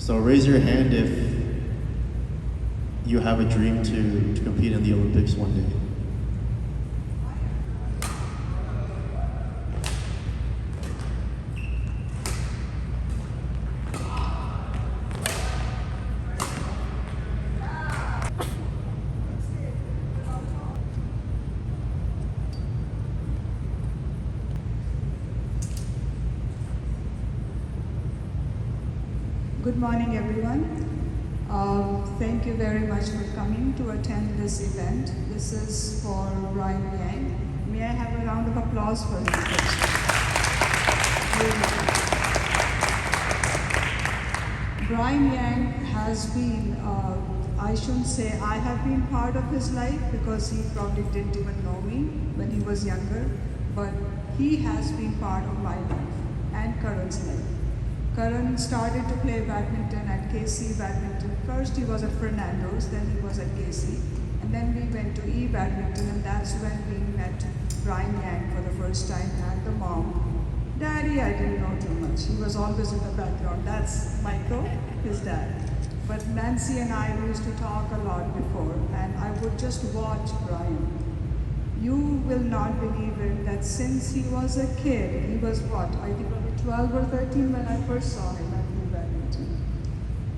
So raise your hand if you have a dream to compete in the Olympics one day. Good morning, everyone. Thank you very much for coming to attend this event. This is for Brian Yang. May I have a round of applause for him? Brian Yang has been, I shouldn't say I have been part of his life because he probably didn't even know me when he was younger, but he has been part of my life and Karan's life. Karan started to play badminton at KC Badminton. First he was at Fernando's, then he was at KC, and then we went to E Badminton, and that's when we met Brian Yang for the first time, and the mom. Daddy, I didn't know too much. He was always in the background. That's Michael, his dad. But Nancy and I used to talk a lot before, and I would just watch Brian. You will not believe it that since he was a kid, he was what, I think 12 or 13 when I first saw him at New Badminton.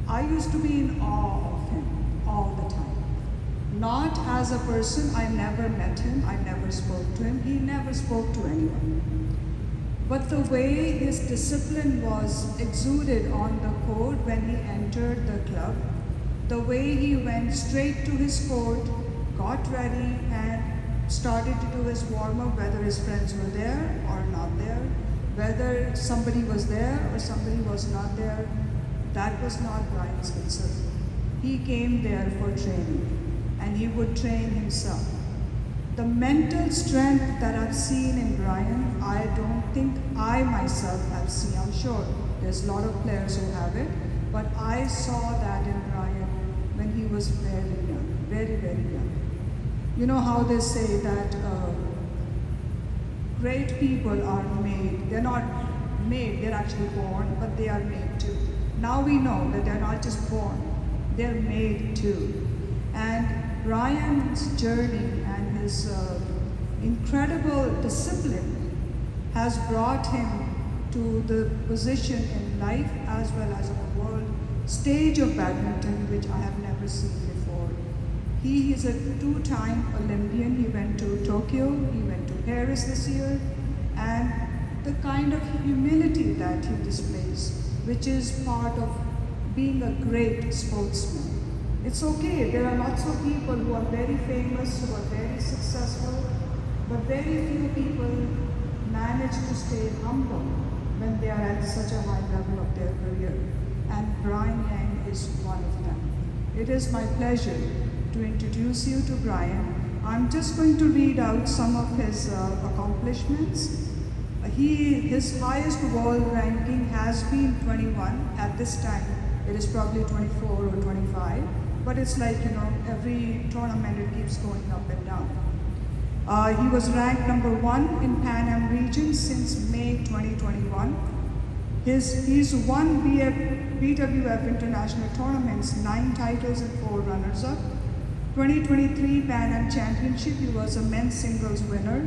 I used to be in awe of him all the time. Not as a person, I never met him, I never spoke to him, he never spoke to anyone. But the way his discipline was exuded on the court when he entered the club, the way he went straight to his court, got ready and started to do his warm-up, whether his friends were there or not there, whether somebody was there or somebody was not there, that was not Brian's concern. He came there for training, and he would train himself. The mental strength that I've seen in Brian, I don't think I myself have seen. I'm sure there's a lot of players who have it, but I saw that in Brian when he was very young, very, very young. You know how they say that great people are made. They're not made, they're actually born, but they are made too. Now we know that they're not just born, they're made too. And Brian's journey and his incredible discipline has brought him to the position in life as well as on the world stage of badminton, which I have never seen before. He is a two-time Olympian. He went to Tokyo, he went to Paris this year, and the kind of humility that he displays, which is part of being a great sportsman. It's okay, there are lots of people who are very famous, who are very successful, but very few people manage to stay humble when they are at such a high level of their career. And Brian Yang is one of them. It is my pleasure to introduce you to Brian. I'm just going to read out some of his accomplishments. His highest world ranking has been 21. At this time, it is probably 24 or 25. But it's like, you know, every tournament it keeps going up and down. He was ranked number 1 in Pan Am region since May 2021. He's won BWF international tournaments, 9 titles and 4 runners-up. 2023 Pan Am Championship, he was a men's singles winner.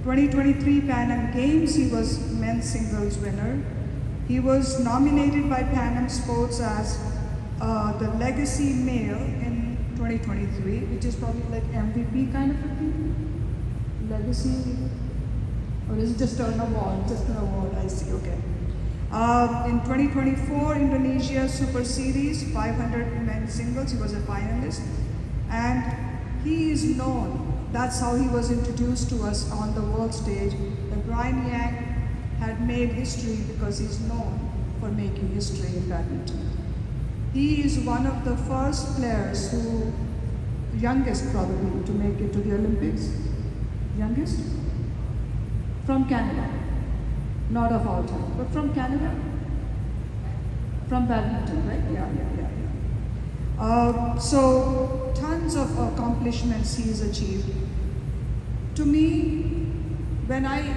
2023 Pan Am Games, he was men's singles winner. He was nominated by Pan Am Sports as the legacy male in 2023, which is probably like MVP kind of a thing. Legacy, or is it just an award? Just an award, I see, okay. In 2024 Indonesia Super Series, 500 men's singles, he was a finalist. And he is known, that's how he was introduced to us on the world stage, that Brian Yang had made history because he's known for making history in badminton. He is one of the first players who, youngest probably, to make it to the Olympics. Youngest? From Canada. Not of all time, but from Canada? From badminton, right? Yeah. So, tons of accomplishments he's achieved. To me, when I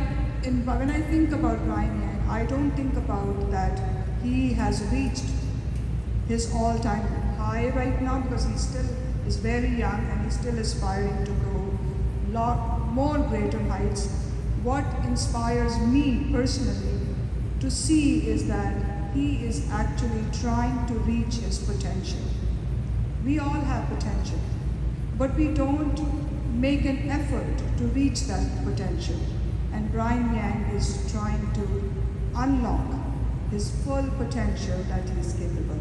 think about Brian Yang, I don't think about that he has reached his all-time high right now, because he still is very young and he's still aspiring to go lot more greater heights. What inspires me personally to see is that he is actually trying to reach his potential. We all have potential, but we don't make an effort to reach that potential. And Brian Yang is trying to unlock his full potential that he is capable of.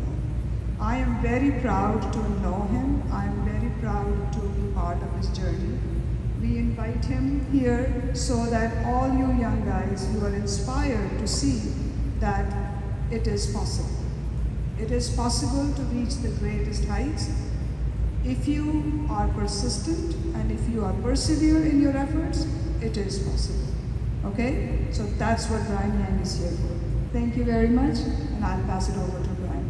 I am very proud to know him. I am very proud to be part of his journey. We invite him here so that all you young guys, you are inspired to see that it is possible. It is possible to reach the greatest heights if you are persistent and if you are persevere in your efforts. It is possible. Okay? So that's what Brian Yang is here for. Thank you very much, and I'll pass it over to Brian.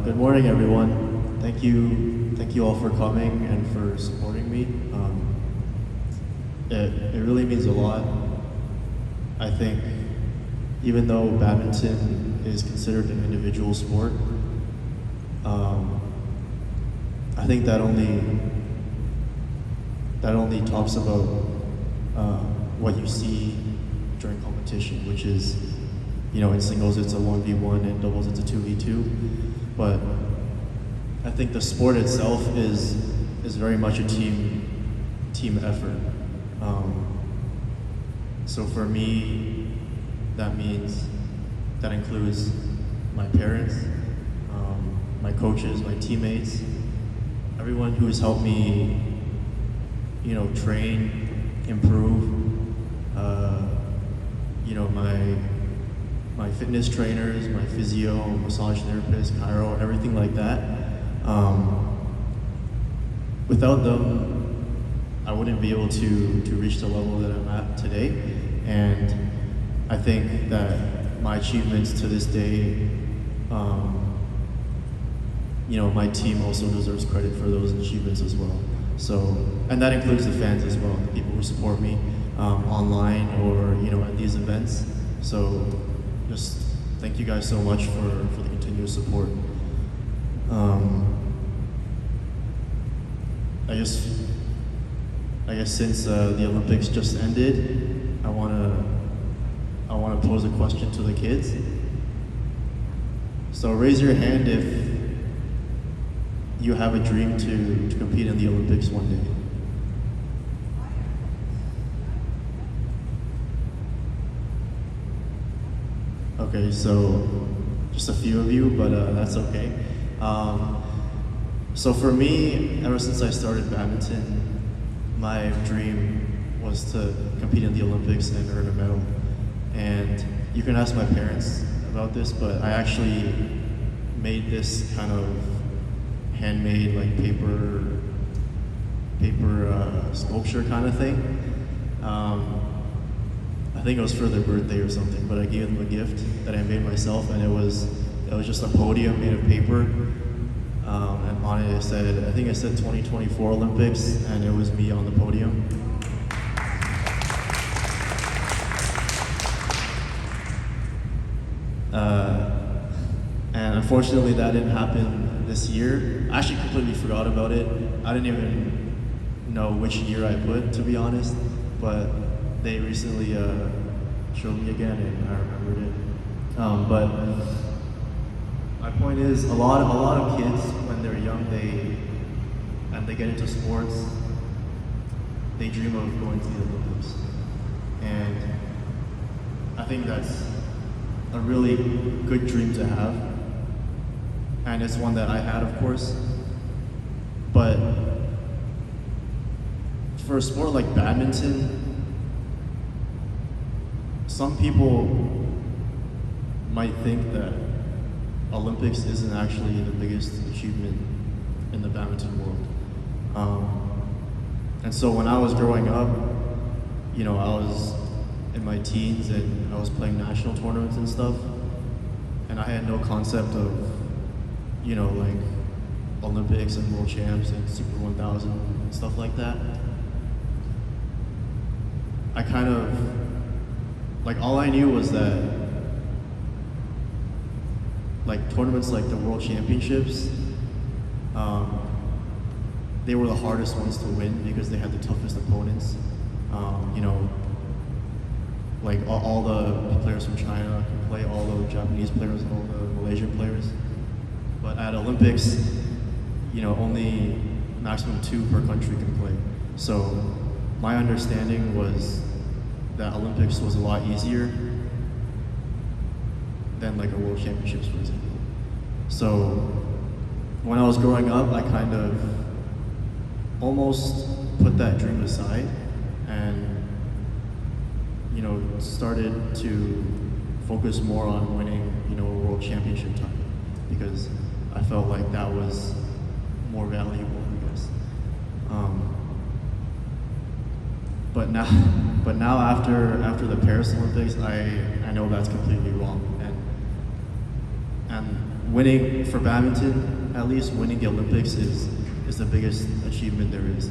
Good morning, everyone. Thank you all for coming and for supporting me. It really means a lot. I think even though badminton is considered an individual sport, I think that only talks about what you see during competition, which is, in singles it's a 1v1, in doubles it's a 2v2. But I think the sport itself is very much a team effort. So for me, that includes my parents, my coaches, my teammates, everyone who has helped me, train, improve. My fitness trainers, my physio, massage therapist, chiro, everything like that. Without them, I wouldn't be able to reach the level that I'm at today. And I think that my achievements to this day, my team also deserves credit for those achievements as well. So, and that includes the fans as well, the people who support me online or at these events. So, just thank you guys so much for the continuous support. I guess since the Olympics just ended, I wanna pose a question to the kids. So raise your hand if you have a dream to compete in the Olympics one day. Okay, so just a few of you, but that's okay. So for me, ever since I started badminton, my dream was to compete in the Olympics and earn a medal. And you can ask my parents about this, but I actually made this kind of handmade, like paper sculpture kind of thing. I think it was for their birthday or something, but I gave them a gift that I made myself, and it was just a podium made of paper, and on it I think it said 2024 Olympics, and it was me on the podium. And unfortunately that didn't happen this year. I actually completely forgot about it. I didn't even know which year I put, to be honest, but they recently showed me again and I remembered it. But my point is, a lot of kids, when they're young, they get into sports, they dream of going to the Olympics. And I think that's a really good dream to have. And it's one that I had, of course. But for a sport like badminton, some people might think that Olympics isn't actually the biggest achievement in the badminton world. And so when I was growing up, I was in my teens and I was playing national tournaments and stuff, and I had no concept of, like Olympics and world champs and Super 1000 and stuff like that. I kind of, all I knew was that, like tournaments like the World Championships, they were the hardest ones to win because they had the toughest opponents. You know, like all the players from China can play, all the Japanese players, all the Malaysian players. But at Olympics, you know, only maximum 2 per country can play. So my understanding was that Olympics was a lot easier than like a World Championships, for example. So when I was growing up, I kind of almost put that dream aside and, you know, started to focus more on winning, you know, a World Championship title because I felt like that was more valuable, I guess. But now after the Paris Olympics, I know that's completely wrong. And winning for badminton, at least winning the Olympics is the biggest achievement there is.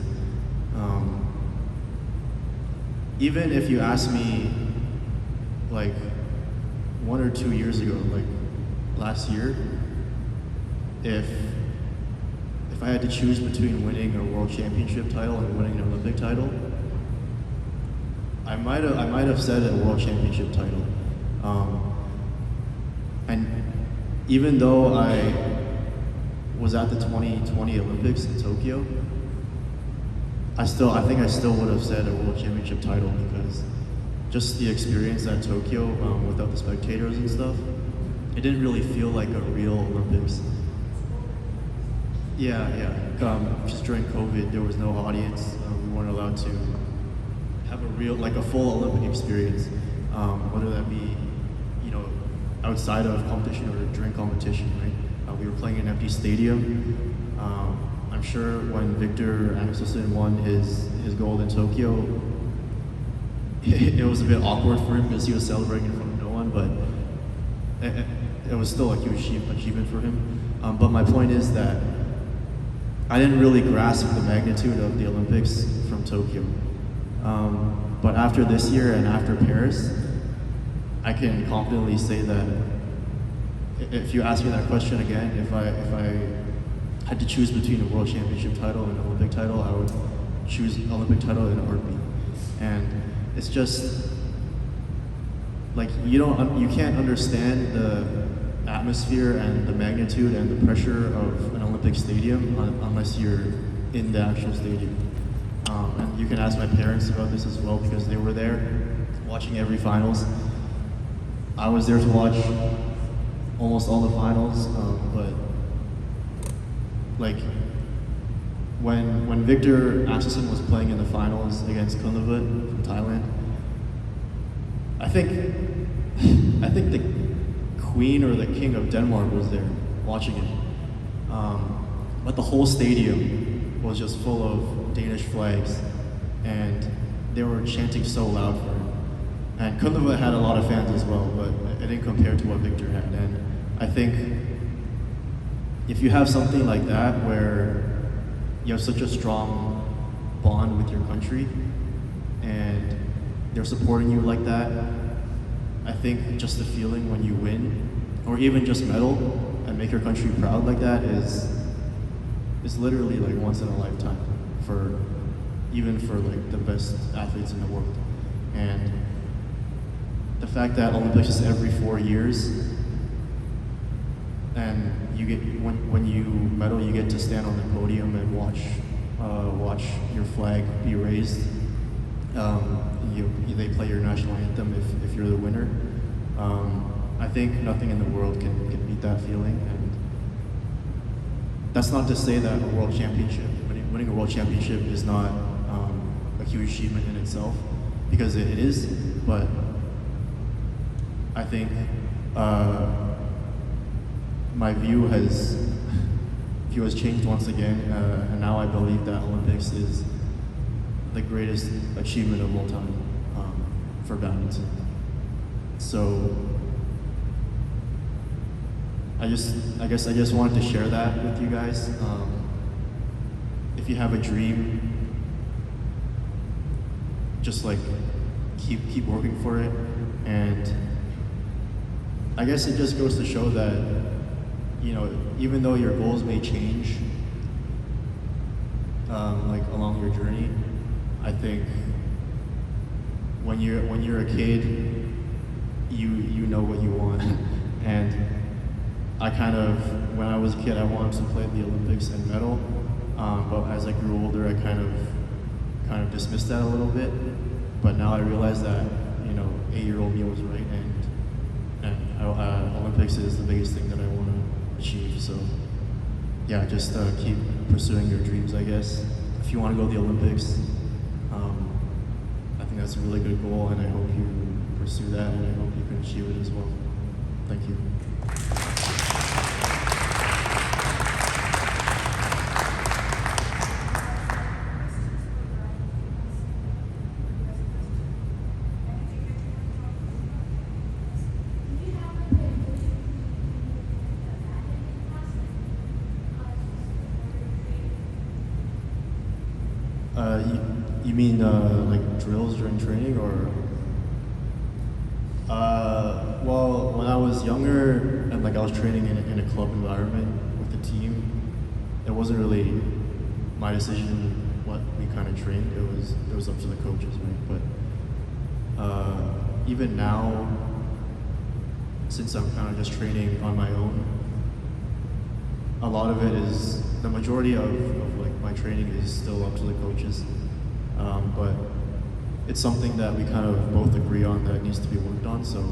Even if you ask me, like 1 or 2 years ago, like last year, if I had to choose between winning a World Championship title and winning an Olympic title, I might have said a World Championship title. And even though I was at the 2020 Olympics in Tokyo, I think I still would have said a World Championship title because just the experience at Tokyo without the spectators and stuff, it didn't really feel like a real Olympics. Yeah. Just during COVID, there was no audience. We weren't allowed to have a full Olympic experience, whether that be, you know, outside of competition or during competition, right? We were playing in an empty stadium. I'm sure when Victor Anderson won his gold in Tokyo, it was a bit awkward for him because he was celebrating in front of no one, but it was still a huge achievement for him. But my point is that I didn't really grasp the magnitude of the Olympics from Tokyo. But after this year and after Paris, I can confidently say that if you ask me that question again, if I had to choose between a World Championship title and an Olympic title, I would choose an Olympic title in a heartbeat. And it's just like you can't understand the atmosphere and the magnitude and the pressure of an Olympic stadium unless you're in the actual stadium. And you can ask my parents about this as well because they were there watching every finals. I was there to watch almost all the finals, but like when Victor Axelsen was playing in the finals against Kunlavut from Thailand, I think the Queen or the King of Denmark was there watching it. But the whole stadium was just full of Danish flags, and they were chanting so loud for him. And Kunlavut had a lot of fans as well, but it didn't compare to what Victor had. And I think if you have something like that where you have such a strong bond with your country and they're supporting you like that, I think just the feeling when you win or even just medal and make your country proud like that is literally like once in a lifetime even for like the best athletes in the world. And the fact that Olympics is every 4 years and you get when you medal, you get to stand on the podium and watch your flag be raised. They play your national anthem if you're the winner. I think nothing in the world can beat that feeling. And that's not to say that a world championship, winning a world championship is not a huge achievement in itself, because it is. But I think my view has changed once again, and now I believe that Olympics is the greatest achievement of all time for badminton. So I guess I just wanted to share that with you guys. If you have a dream, just like keep working for it. And I guess it just goes to show that even though your goals may change, like along your journey, I think when you're a kid, you know what you want, and I kind of, when I was a kid, I wanted to play in the Olympics and medal, but as I grew older, I kind of dismissed that a little bit. But now I realize that 8-year-old me was right, and Olympics is the biggest thing that I want to achieve. So yeah, just keep pursuing your dreams, I guess. If you want to go to the Olympics, I think that's a really good goal, and I hope you pursue that, and I hope you can achieve it as well. Thank you. You mean like drills during training, or? Well, when I was younger and like I was training in a club environment with the team, it wasn't really my decision what we kind of trained. It was up to the coaches, right? But even now, since I'm kind of just training on my own, a lot of it is, the majority of like my training is still up to the coaches. But it's something that we kind of both agree on that needs to be worked on. So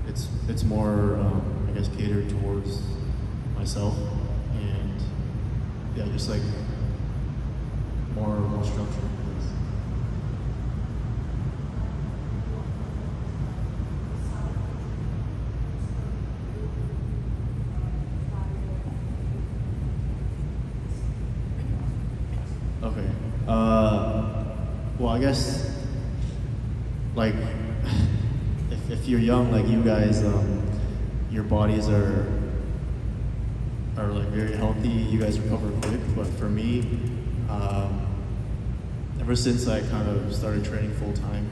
it's more, I guess, catered towards myself, and yeah, just like more structure. Okay. Well, I guess, like, if you're young, like you guys, your bodies are like very healthy. You guys recover quick. But for me, ever since I kind of started training full time,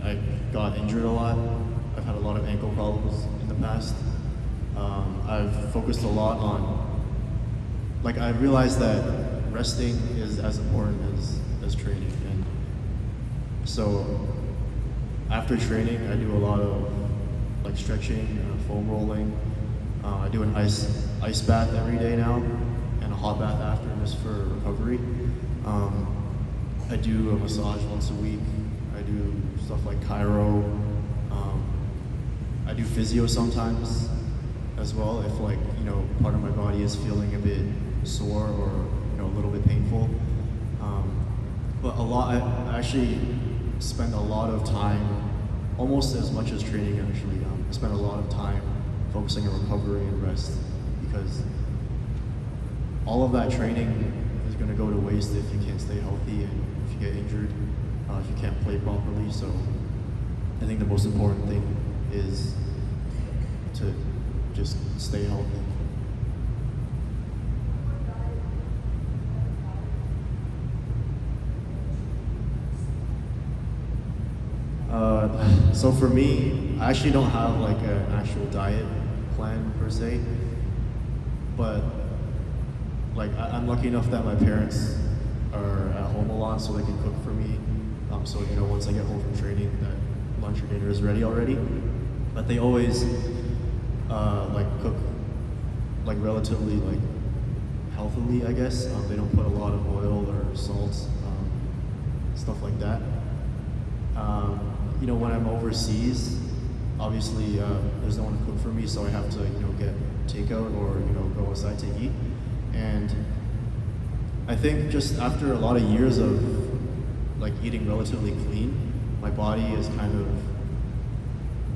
I got injured a lot. I've had a lot of ankle problems in the past. I've focused a lot on, like, I realized that resting is as important as training, and so after training I do a lot of like stretching, foam rolling. I do an ice bath every day now, and a hot bath after, just for recovery. I do a massage once a week. I do stuff like chiro. I do physio sometimes as well, if like part of my body is feeling a bit sore or a little bit painful. But I actually spend a lot of time, almost as much as training actually, I spend a lot of time focusing on recovery and rest, because all of that training is going to go to waste if you can't stay healthy and if you get injured, if you can't play properly. So I think the most important thing is to just stay healthy. So for me, I actually don't have like an actual diet plan per se, but like I'm lucky enough that my parents are at home a lot, so they can cook for me. So once I get home from training, that lunch or dinner is ready already. But they always like cook like relatively like healthily, I guess. They don't put a lot of oil or salt, stuff like that. When I'm overseas, obviously there's no one to cook for me, so I have to get takeout or go outside to eat. And I think just after a lot of years of like eating relatively clean, my body is kind of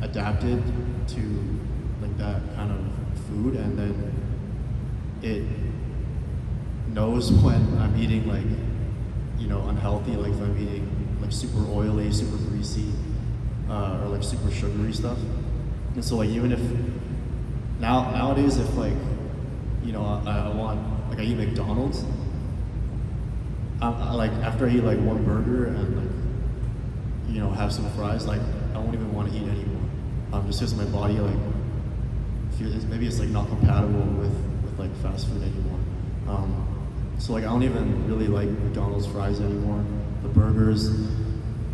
adapted to like that kind of food, and then it knows when I'm eating like unhealthy, like if I'm eating like super oily, super greasy, or like super sugary stuff. And so like even if nowadays if like I want, like I eat McDonald's, I like after I eat like one burger and like have some fries, like I won't even want to eat anymore, just because my body like maybe it's like not compatible with like fast food anymore. So like I don't even really like McDonald's fries anymore. The burgers,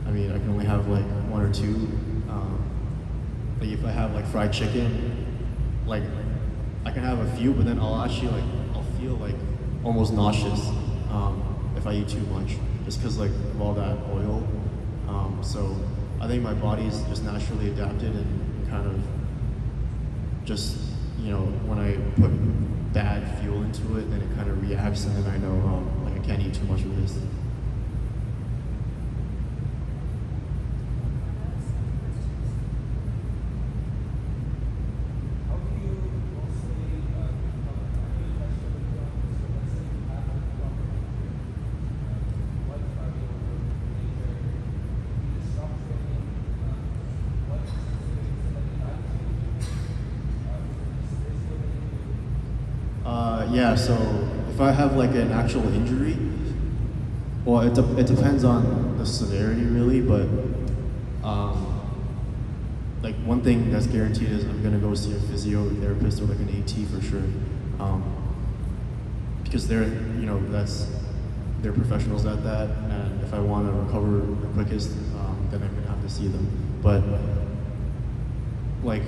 I mean, I can only have like one or two. Like if I have like fried chicken, like I can have a few, but then I'll feel like almost nauseous if I eat too much, just because like of all that oil. So I think my body's just naturally adapted and kind of just, when I put bad fuel into it, then it kind of reacts, and then I know like I can't eat too much of this. Yeah, so if I have like an actual injury, well, it depends on the severity really, but like one thing that's guaranteed is I'm gonna go see a physiotherapist or like an AT for sure, because they're professionals at that, and if I want to recover the quickest, then I'm gonna have to see them. But like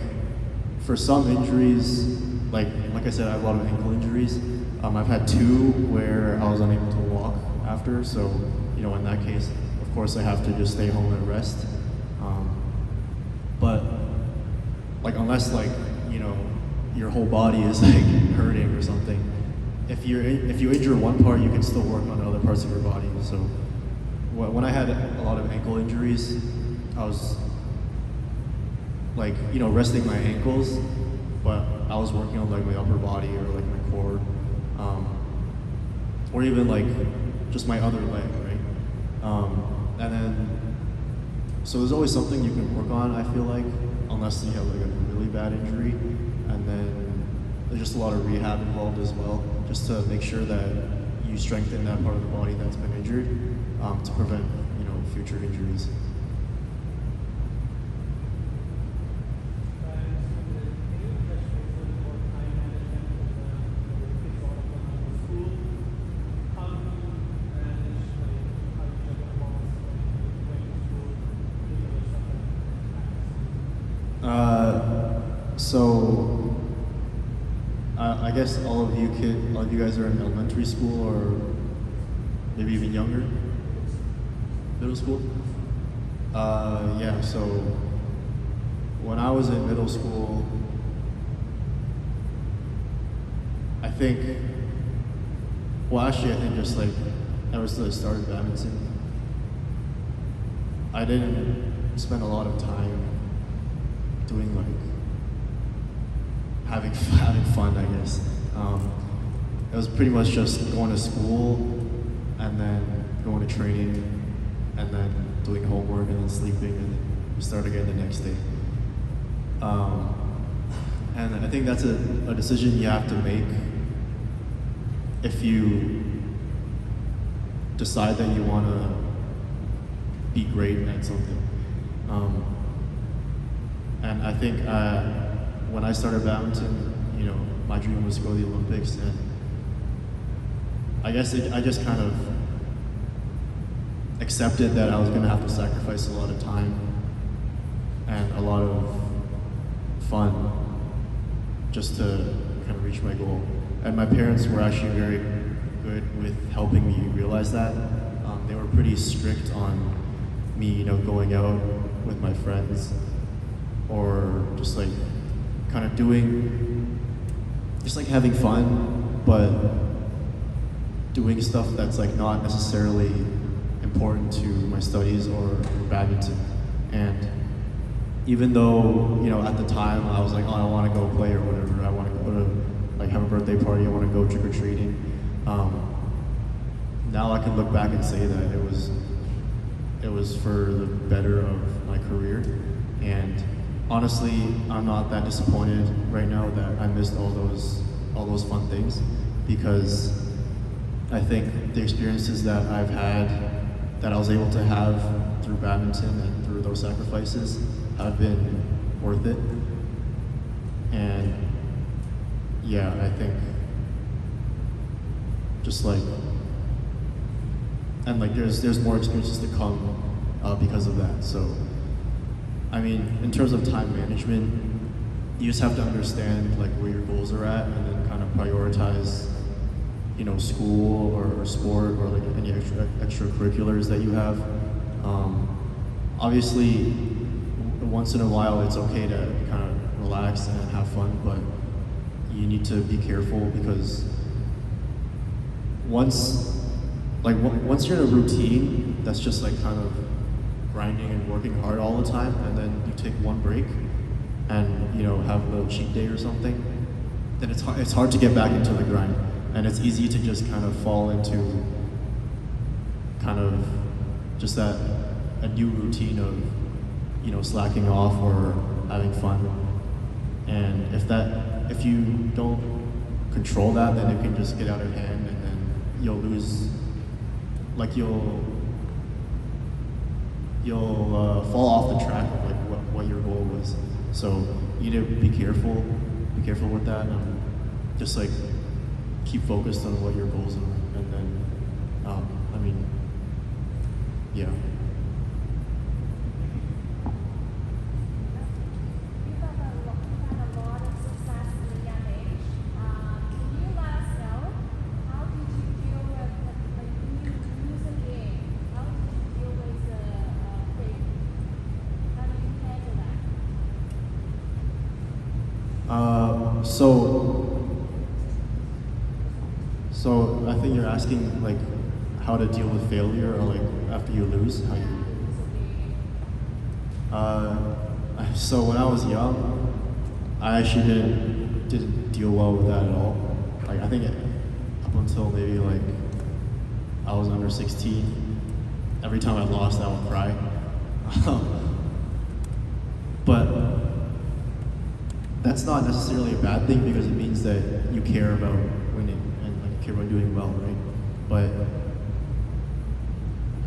for some injuries, like I said, I have a lot of ankle injuries. I've had two where I was unable to walk after, so in that case, of course, I have to just stay home and rest. But like unless like your whole body is like hurting or something, if you injure one part, you can still work on other parts of your body. So when I had a lot of ankle injuries, I was like resting my ankles, but I was working on like my upper body or like my core, or even like just my other leg, right? And then, so there's always something you can work on, I feel like, unless you have like a really bad injury. And then there's just a lot of rehab involved as well, just to make sure that you strengthen that part of the body that's been injured, to prevent future injuries. So I guess all of you guys are in elementary school or maybe even younger, middle school. Yeah. So when I was in middle school, I think just like ever since I started badminton, I didn't spend a lot of time doing like having fun, I guess. It was pretty much just going to school and then going to training and then doing homework and then sleeping and then we start again the next day. And I think that's a decision you have to make if you decide that you want to be great at something. And I think when I started badminton, my dream was to go to the Olympics, and I guess I just kind of accepted that I was going to have to sacrifice a lot of time and a lot of fun just to kind of reach my goal. And my parents were actually very good with helping me realize that. They were pretty strict on me, going out with my friends or just like kind of just like having fun, but doing stuff that's like not necessarily important to my studies or badminton. And even though, at the time I was like, oh, I want to go play or whatever, I want to go to like have a birthday party, I want to go trick-or-treating. Now I can look back and say that it was for the better of my career. And honestly, I'm not that disappointed right now that I missed all those fun things, because I think the experiences that I've had, that I was able to have through badminton and through those sacrifices, have been worth it. And yeah, I think just like, and like there's more experiences to come because of that. So, I mean, in terms of time management, you just have to understand like where your goals are at, and then kind of prioritize, you know, school or sport or like any extracurriculars that you have. Obviously, once in a while, it's okay to kind of relax and have fun, but you need to be careful because once you're in a routine that's just like kind of grinding and working hard all the time, and then you take one break and, you know, have a little cheat day or something, then it's hard to get back into the grind, and it's easy to just kind of fall into kind of just a new routine of, you know, slacking off or having fun. And if you don't control that, then it can just get out of hand, and then you'll lose, like you'll fall off the track of like what your goal was. So you need to be careful with that, and just like keep focused on what your goals are, and then I mean, yeah. So I think you're asking like how to deal with failure, or like after you lose, how you. So when I was young, I actually didn't deal well with that at all. Like I think up until maybe like I was under 16, every time I lost, I would cry. But that's not necessarily a bad thing, because it means that you care about winning and like care about doing well, right? But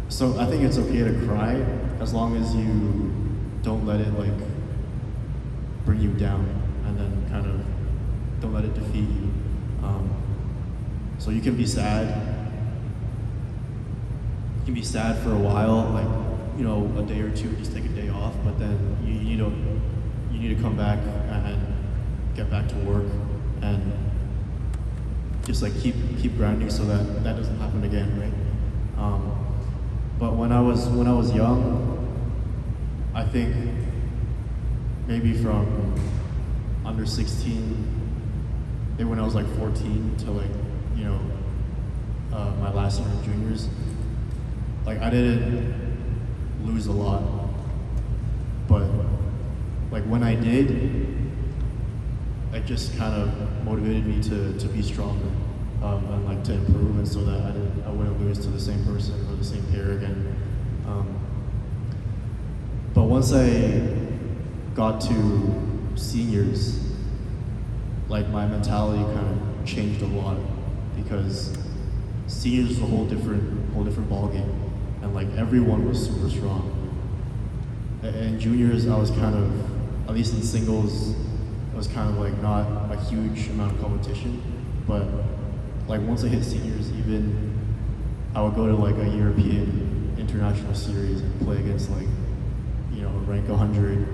so I think it's okay to cry as long as you don't let it like bring you down, and then kind of don't let it defeat you. So you can be sad. You can be sad for a while, like, you know, a day or two, just take a day off. But then you need to come back and get back to work, and just like keep grinding so that doesn't happen again, right? But when I was young, I think maybe from under 16, maybe when I was like 14 to like, you know, my last year of juniors, like I didn't lose a lot, but like when I did, it just kind of motivated me to be stronger, and like to improve, and so that I wouldn't lose to the same person or the same pair again. But once I got to seniors, like my mentality kind of changed a lot, because seniors was a whole different ball game, and like everyone was super strong. And juniors, I was kind of, at least in singles, it was kind of like not a huge amount of competition. But like once I hit seniors, even I would go to like a European international series and play against like, you know, a rank 100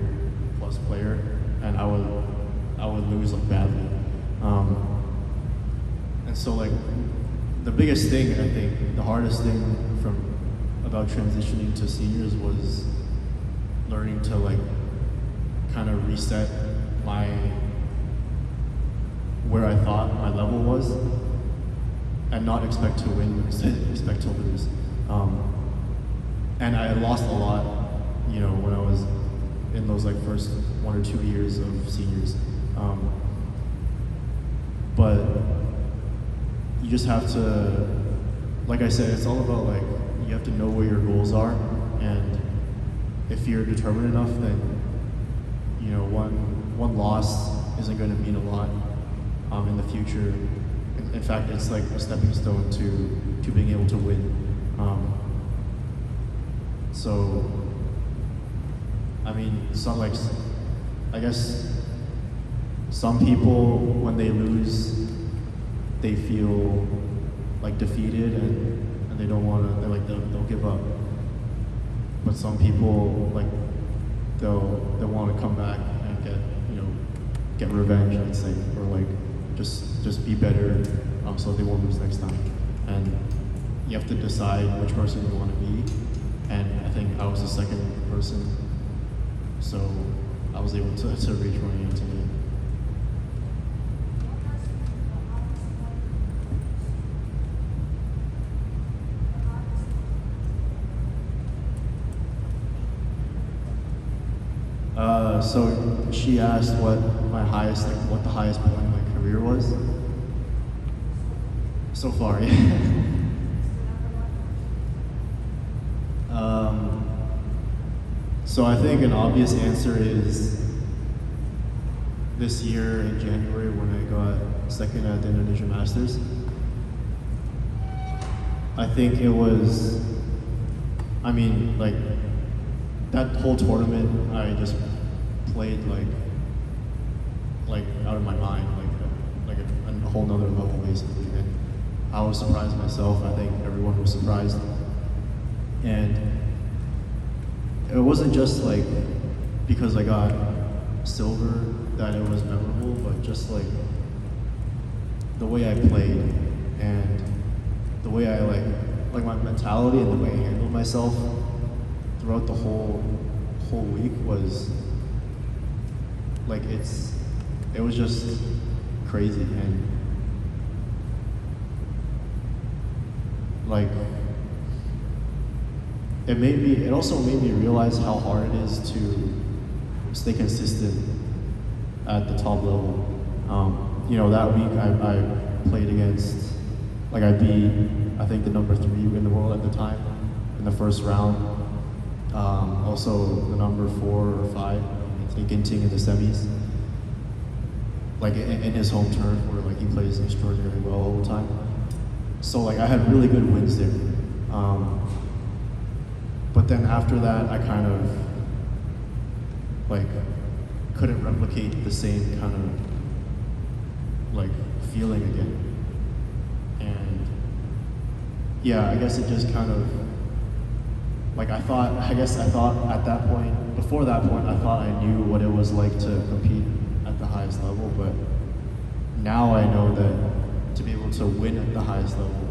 plus player, and I would lose like badly. And so like the biggest thing, I think, the hardest thing about transitioning to seniors was learning to like kind of reset where I thought my level was, and not expect to win, instead expect to lose. And I lost a lot, you know, when I was in those like first 1 or 2 years of seniors. But you just have to, like I said, it's all about like, you have to know where your goals are, and if you're determined enough, then, you know, one loss isn't going to mean a lot in the future. In fact, it's like a stepping stone to being able to win. So, I mean, it's not like, I guess some people, when they lose, they feel like defeated and they don't want to, they'll give up. But some people, like, they'll want to come back and get revenge, I'd say, or like just be better, so they won't lose next time. And you have to decide which person you want to be. And I think I was the second person, so I was able to reach where I am today. So she asked what the highest point in my career was. So far, yeah. So I think an obvious answer is this year in January when I got second at the Indonesian Masters. I think it was, like, that whole tournament I just played like out of my mind, like a whole nother level basically. And I was surprised myself. I think everyone was surprised. And it wasn't just like because I got silver that it was memorable, but just like the way I played and the way I like my mentality and the way I handled myself throughout the whole week was like it was just crazy. And like it also made me realize how hard it is to stay consistent at the top level. That week I played against, I beat, I think, the number 3 in the world at the time in the first round. Also the number 4 or 5, I think, Ginting in the semis. In his home turf where he plays extraordinarily well all the time. So I had really good wins there. But then after that, I kind of couldn't replicate the same kind of feeling again. And yeah, I guess it just kind of I thought at that point, before that point, I thought I knew what it was like to compete at the highest level, but now I know that to be able to win at the highest level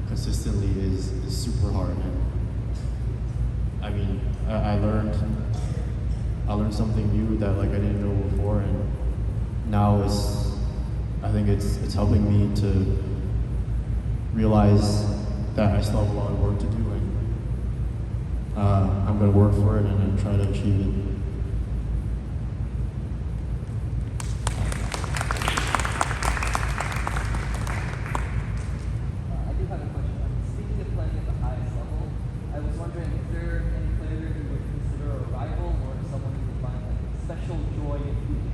consistently is super hard. And I learned something new that I didn't know before, and now I think it's helping me to realize that I still have a lot of work to do, and I'm going to work for it and try to achieve it. I do have a question. Speaking of playing at the highest level, I was wondering, is there any player you would consider a rival or someone you would find special joy in beating?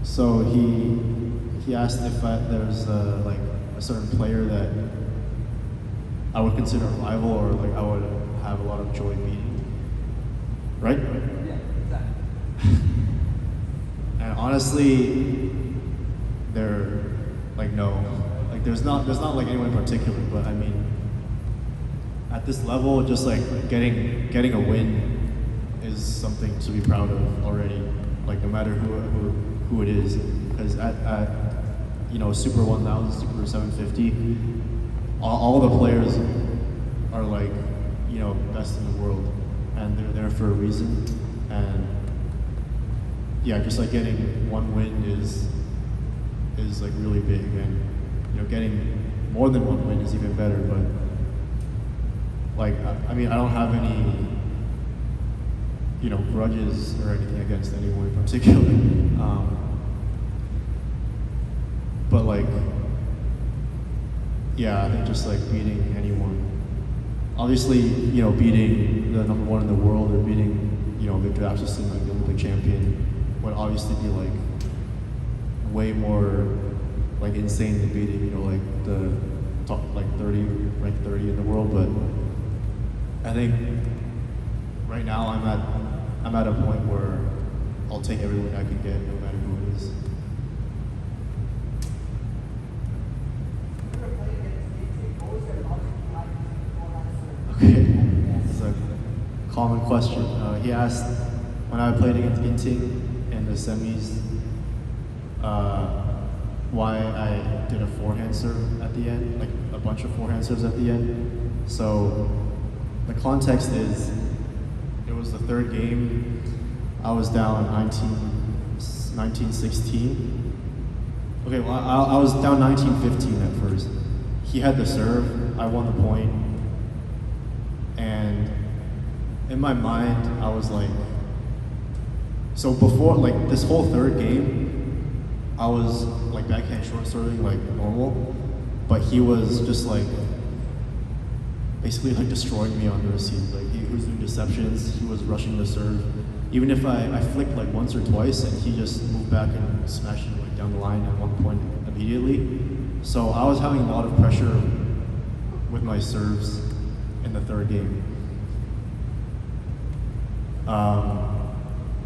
So he asked if there's a certain player that I would consider a rival or I would have a lot of joy beating, right? Yeah, exactly. And honestly, they're no, there's not anyone in particular, but at this level, just getting a win is something to be proud of already. No matter who it is, because at Super 1000, Super 750, all the players are best in the world, and they're there for a reason. And yeah, just getting one win is really big, and getting more than one win is even better. But I don't have any grudges or anything against anyone in particular. But yeah, I think just beating anyone. Obviously, beating the number 1 in the world or beating, Victor Apsison, the Olympic champion, would obviously be way more insane than beating, the top 30, ranked 30 in the world. But I think right now I'm I'm at a point where I'll take everyone I can get, no matter who it is. Okay, this is a common question. He asked when I played against Ginting in the semis, why I did a forehand serve at the end, like a bunch of forehand serves at the end. So the context is, it was the third game. I was down 19-16. Okay, well, I was down 19-15 at first. He had the serve, I won the point. And in my mind, I was like, so before, like this whole third game, I was like backhand short serving like normal, but he was just like, basically like destroying me on the receive. Like he was doing deceptions, he was rushing the serve. Even if I flicked like once or twice and he just moved back and smashed it like down the line at one point immediately. So I was having a lot of pressure with my serves in the third game.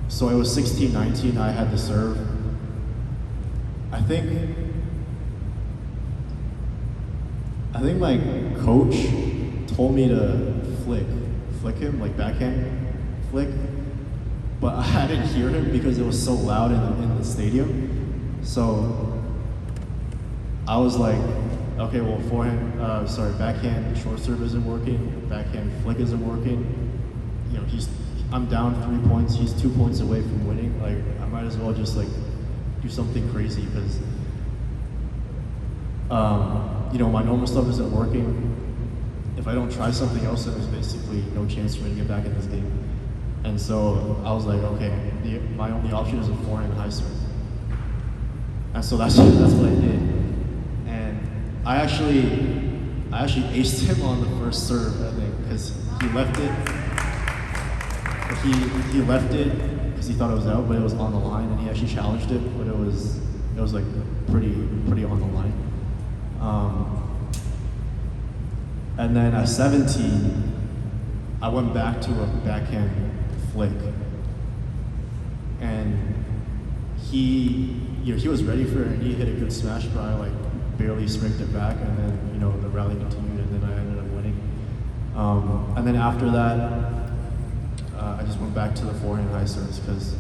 So it was 16-19, I had the serve. I think my coach told me to flick him, like backhand flick, but I didn't hear him because it was so loud in the stadium. So I was like, okay, well, backhand short serve isn't working, backhand flick isn't working. You know, I'm down 3 points, he's 2 points away from winning. Like, I might as well just like do something crazy because, you know, my normal stuff isn't working. If I don't try something else, then there's basically no chance for me to get back in this game. And so I was like, okay, my only option is a forehand high serve. And so that's what I did. And I actually aced him on the first serve, I think, because he left it. He left it because he thought it was out, but it was on the line, and he actually challenged it, but it was like pretty on the line. And then at 17, I went back to a backhand flick, and he was ready for it, and he hit a good smash, but I like barely scraped it back, and then the rally continued, and then I ended up winning. And then after that, I just went back to the forehand high serves because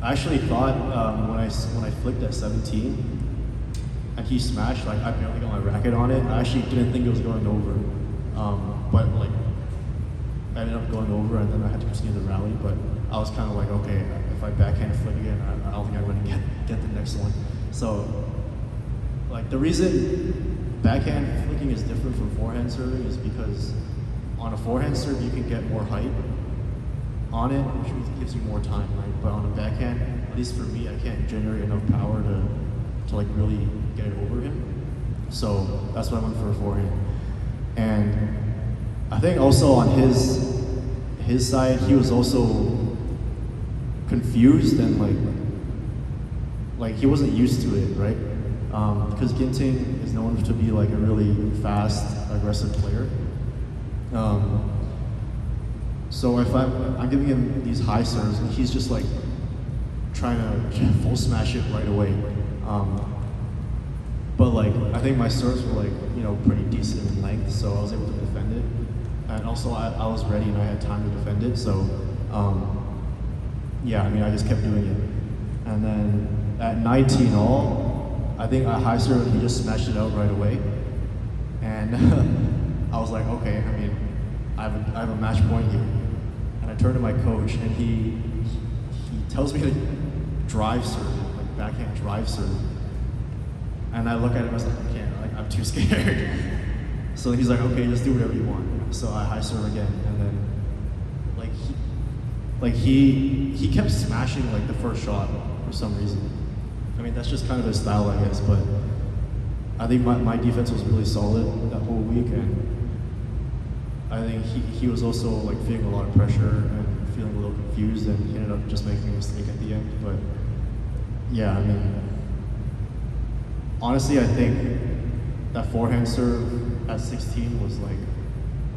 I actually thought when I flicked at 17 and he smashed, like I barely got my racket on it. I actually didn't think it was going over, but like I ended up going over, and then I had to continue the rally. But I was kind of like, okay, if I backhand flick again, I don't think I'm going to get the next one. So like the reason backhand flicking is different from forehand serving is because on a forehand serve, you can get more height on it, which gives you more time, right? But on a backhand, at least for me, I can't generate enough power to like really get it over him. So that's why I went for a forehand. And I think also on his side, he was also confused and like he wasn't used to it, right? Because Ginting is known to be like a really fast, aggressive player. So if I'm giving him these high serves, and he's just like trying to full smash it right away. But like I think my serves were like pretty decent in length, so I was able to defend it. And also I was ready and I had time to defend it. So yeah, I mean I just kept doing it. And then at 19 all, I think a high serve he just smashed it out right away. And I was like, okay, I mean, I have a match point here. And I turned to my coach, and he tells me to drive serve, like backhand drive serve. And I look at him, I was like, I can't, like, I'm too scared. So he's like, okay, just do whatever you want. So I high serve again, and then he kept smashing like the first shot for some reason. I mean, that's just kind of his style, I guess, but I think my defense was really solid that whole week, and I think he was also like feeling a lot of pressure and feeling a little confused, and he ended up just making a mistake at the end. But yeah, I mean, honestly, I think that forehand serve at 16 was like,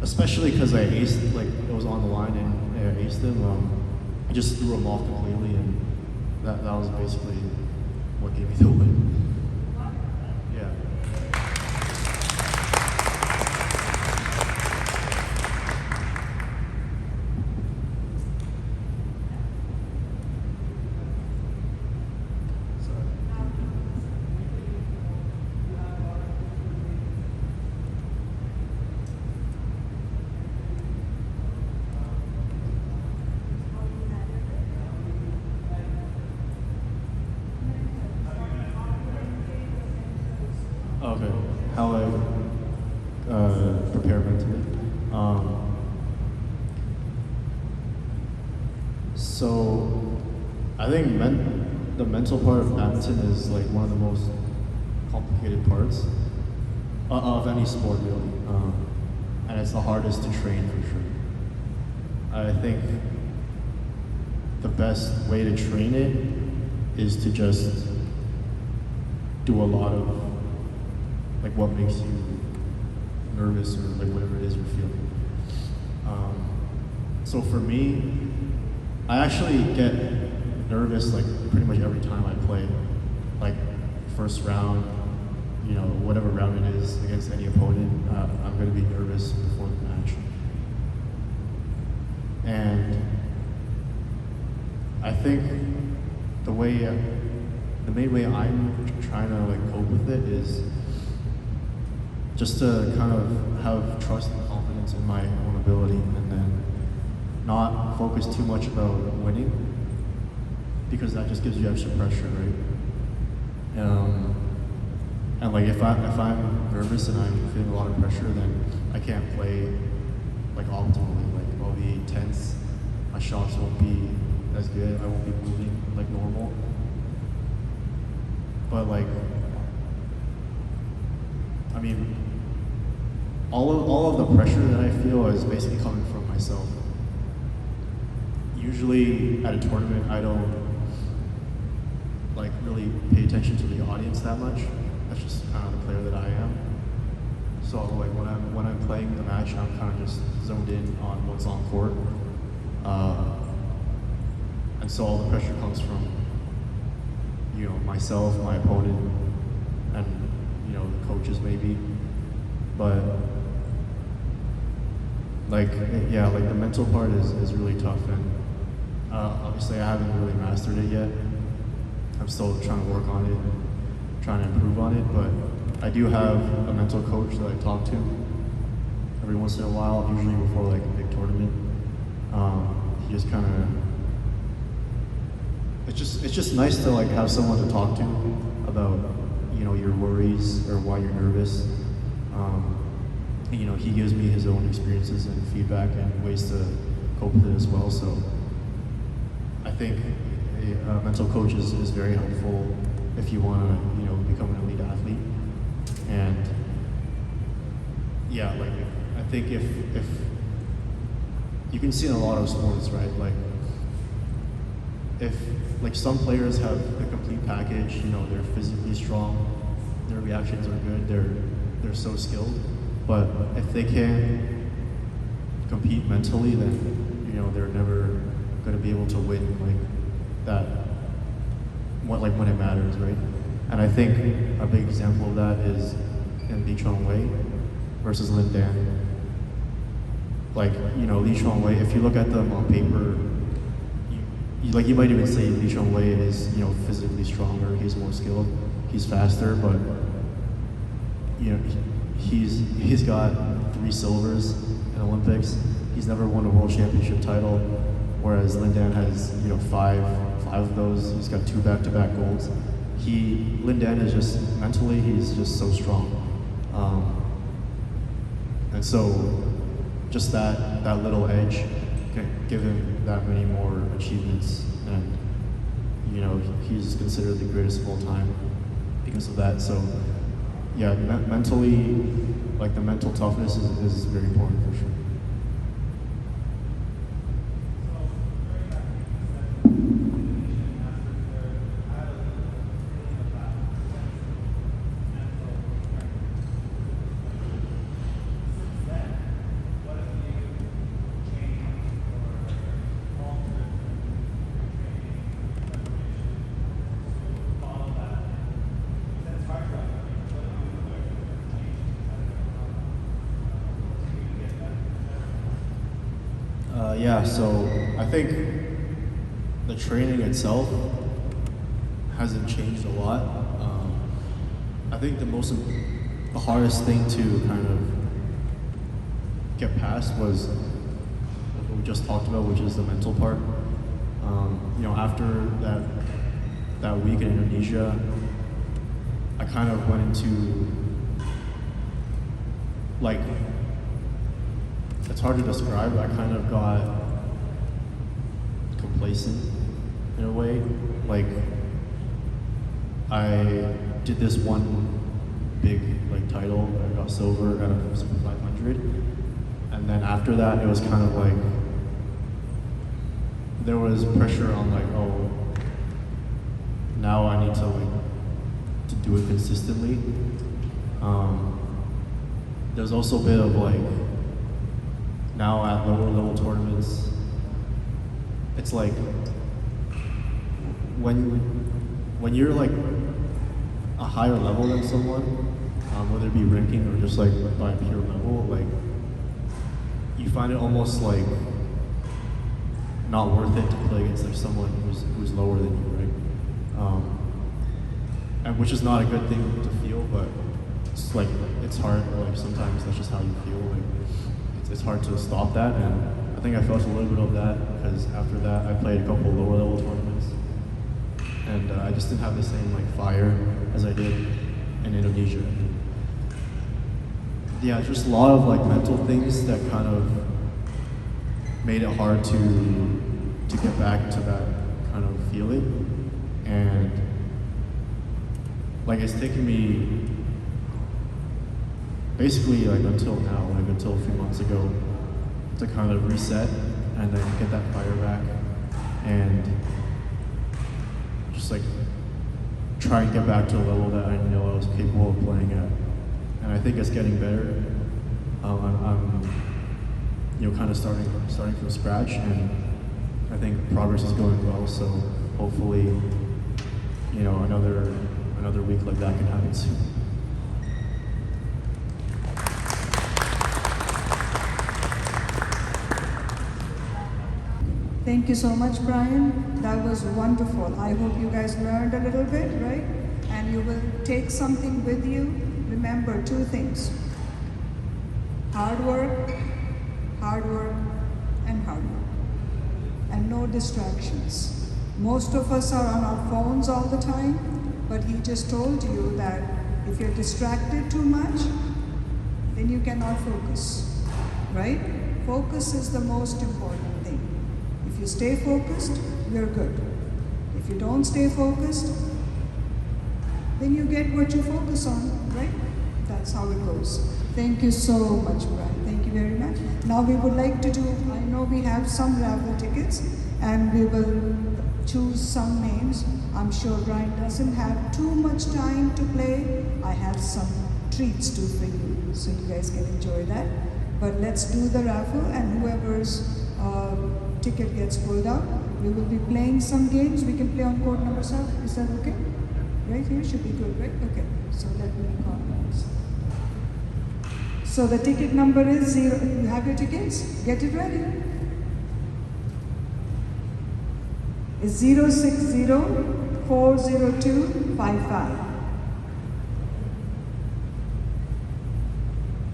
especially because I aced, like it was on the line, and aced him. I just threw him off completely, and that was basically what gave me the win. Yeah. Okay, how I prepare mentally. So I think the mental part of badminton is like one of the most complicated parts of any sport, really, and it's the hardest to train for sure. I think the best way to train it is to just do a lot of like what makes you nervous or like whatever it is you're feeling. So for me, I actually get nervous like pretty much every time I play. Like first round, you know, whatever round it is against any opponent, I'm gonna be nervous before the match. And I think the main way I'm trying to like cope with it is just to kind of have trust and confidence in my own ability, and then not focus too much about winning, because that just gives you extra pressure, right? And like if I'm nervous and I'm feeling a lot of pressure, then I can't play like optimally. Like I'll be tense, my shots won't be as good, I won't be moving like normal. But like, I mean, all of the pressure that I feel is basically coming from myself. Usually at a tournament, I don't like really pay attention to the audience that much. That's just kind of the player that I am. So like when I'm playing the match, I'm kind of just zoned in on what's on court, and so all the pressure comes from, you know, myself, my opponent, and you know, the coaches maybe. But like, yeah, like the mental part is really tough, and obviously I haven't really mastered it yet. I'm still trying to work on it and trying to improve on it, but I do have a mental coach that I talk to every once in a while, usually before like a big tournament. He just kind of, it's just nice to like have someone to talk to about, you know, your worries or why you're nervous. You know, he gives me his own experiences and feedback and ways to cope with it as well. So I think a mental coach is very helpful if you want to, you know, become an elite athlete. And yeah, like I think if you can see in a lot of sports, right? Like if like some players have the complete package, you know, they're physically strong, their reactions are good, they're so skilled. But if they can't compete mentally, then you know they're never going to be able to win like that. When it matters, right? And I think a big example of that is in Lee Chong Wei versus Lin Dan. Like, you know, Lee Chong Wei, if you look at them on paper, you might even say Lee Chong Wei is, you know, physically stronger, he's more skilled, he's faster, but you know, he's got 3 silvers in Olympics. He's never won a world championship title, whereas Lin Dan has, you know, 5 of those. He's got 2 back-to-back golds. Lin Dan is just mentally, he's just so strong, and so just that little edge can give him that many more achievements, and you know, he's considered the greatest of all time because of that. So yeah, mentally, like the mental toughness is very important for sure. Yeah, so I think the training itself hasn't changed a lot. I think the hardest thing to kind of get past was what we just talked about, which is the mental part. After that week in Indonesia, I kind of went into like, it's hard to describe. I kind of got complacent in a way. Like, I did this one big title. I got silver at a Super 500, and then after that, it was kind of like there was pressure on oh, now I need to do it consistently. There's also a bit of now at lower level tournaments, it's like when you're a higher level than someone, whether it be ranking or just by pure level, you find it almost not worth it to play against someone who's lower than you, right? And which is not a good thing to feel, but it's hard. Sometimes that's just how you feel. It's hard to stop that, and I think I felt a little bit of that because after that I played a couple lower level tournaments, and I just didn't have the same fire as I did in Indonesia. Yeah, just a lot of mental things that kind of made it hard to get back to that kind of feeling, and it's taken me basically until now, until a few months ago, to kind of reset and then get that fire back and just try and get back to a level that I know I was capable of playing at. And I think it's getting better. I'm kind of starting from scratch, and I think progress is going well. So hopefully, another week like that can happen soon. Thank you so much, Brian. That was wonderful. I hope you guys learned a little bit, right? And you will take something with you. Remember two things: hard work, and hard work. And no distractions. Most of us are on our phones all the time, but he just told you that if you're distracted too much, then you cannot focus, right? Focus is the most important thing. If you stay focused, you're good. If you don't stay focused, then you get what you focus on, right? That's how it goes. Thank you so much, Brian. Thank you very much. Now we would like to do, I know we have some raffle tickets, and we will choose some names. I'm sure Brian doesn't have too much time to play. I have some treats too for you, so you guys can enjoy that. But let's do the raffle, and whoever's ticket gets pulled out, we will be playing some games. We can play on court number 7. Is that okay? Right here should be good, right? Okay. So let me call those. So the ticket number is 0. You have your tickets? Get it ready. It's 060-402-55.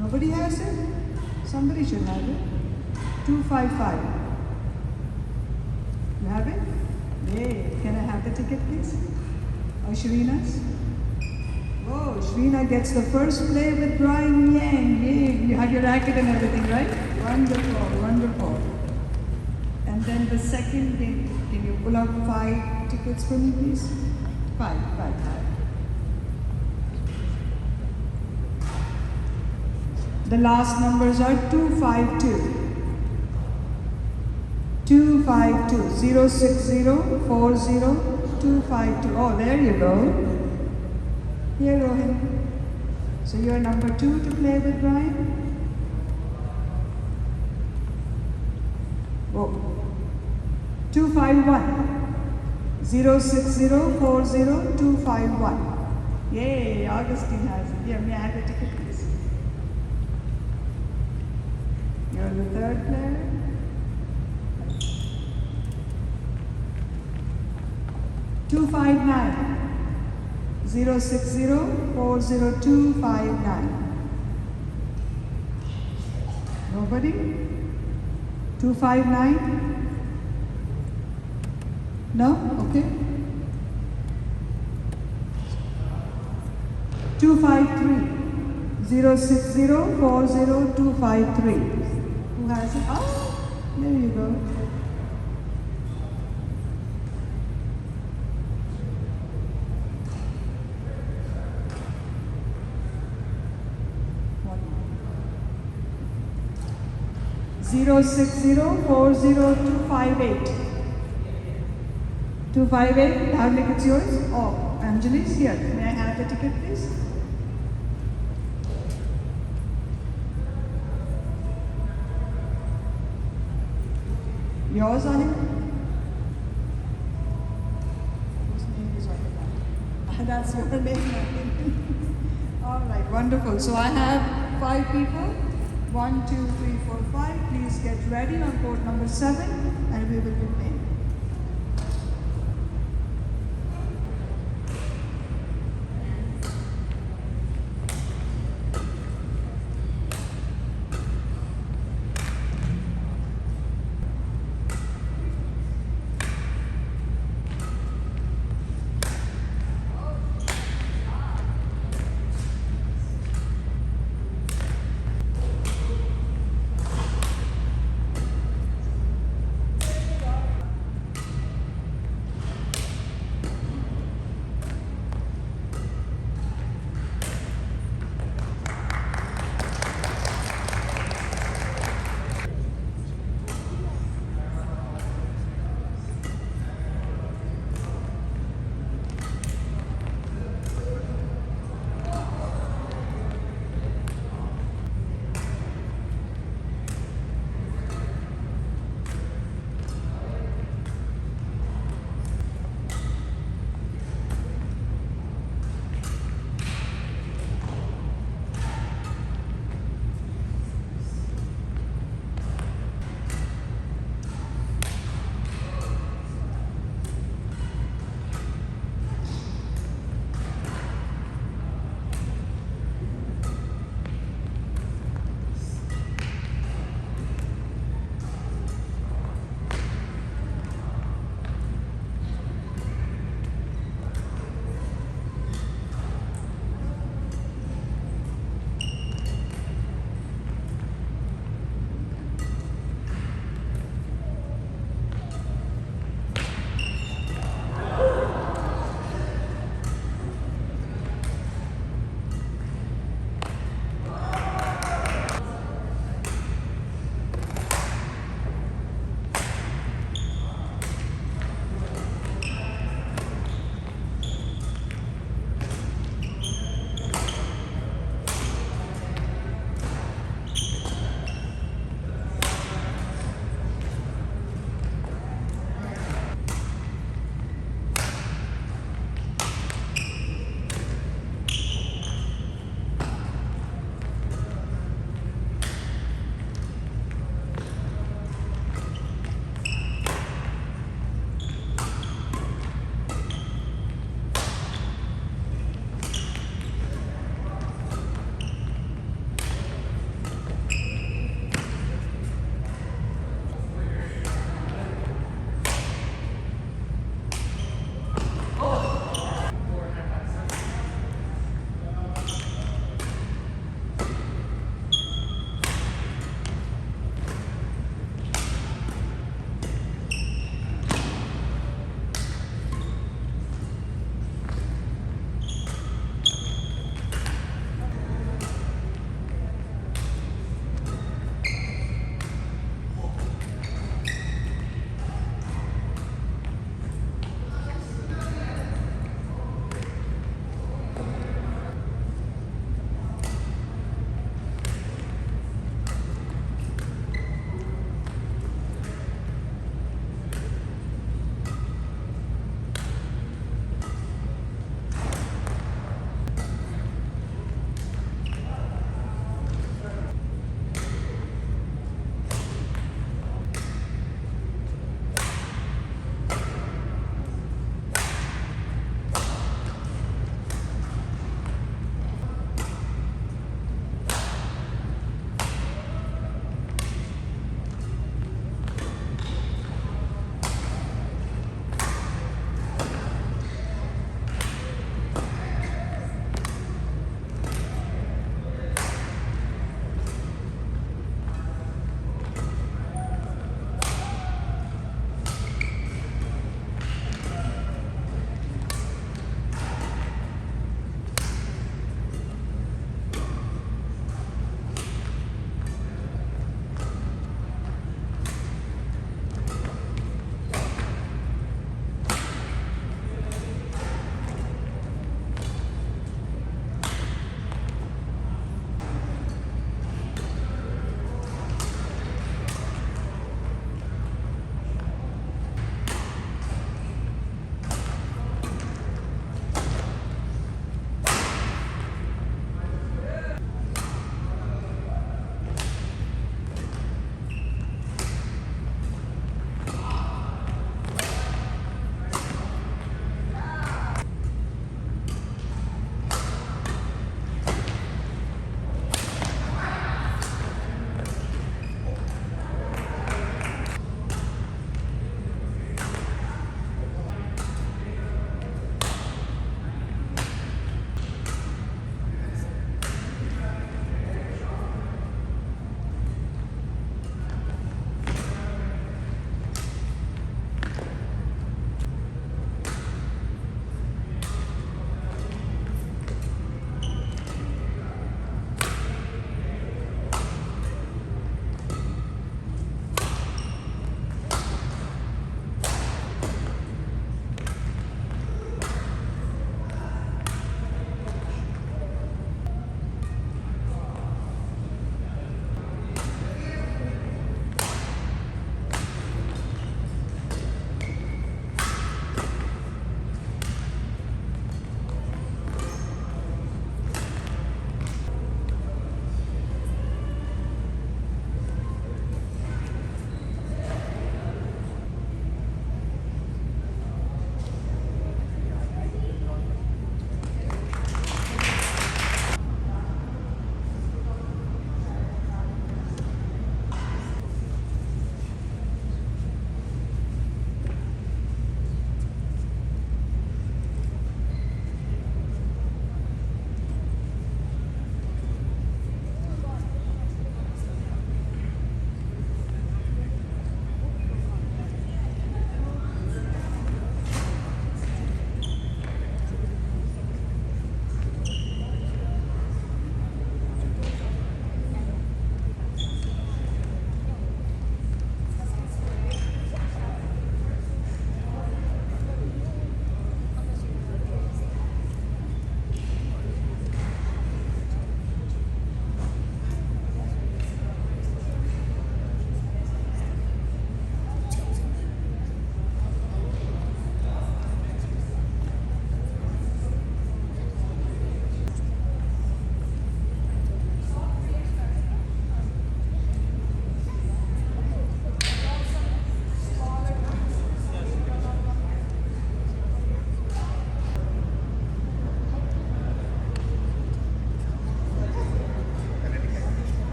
Nobody has it? Somebody should have it. 255. You have it? Yay. Can I have the ticket, please? Or Shrina's? Oh, Shrina gets the first play with Brian Yang. Yay. You have your racket and everything, right? Wonderful, wonderful. And then the second game, can you pull out 5 tickets for me, please? 5. The last numbers are 252. 252. 060-40-252. Oh, there you go. Here, Rohin. So you're number 2 to play with Brian? Oh. 251. 060-40-251. Yay, Augustine has it. Yeah, may I have the ticket, please? You're the 3rd player. 259. 060 402 59. Nobody? 259? No? Okay. 253. 060 40253. Who has it? Oh, there you go. Zero 258. 258. Dharmik, it's yours. Oh, Anjali's here. May I have the ticket, please? Yours on it? Whose name is on it? That's your name. All right, wonderful. So I have 5 people. 1, 2, 3, 4, 5. Please get ready on court number 7 and we will be playing.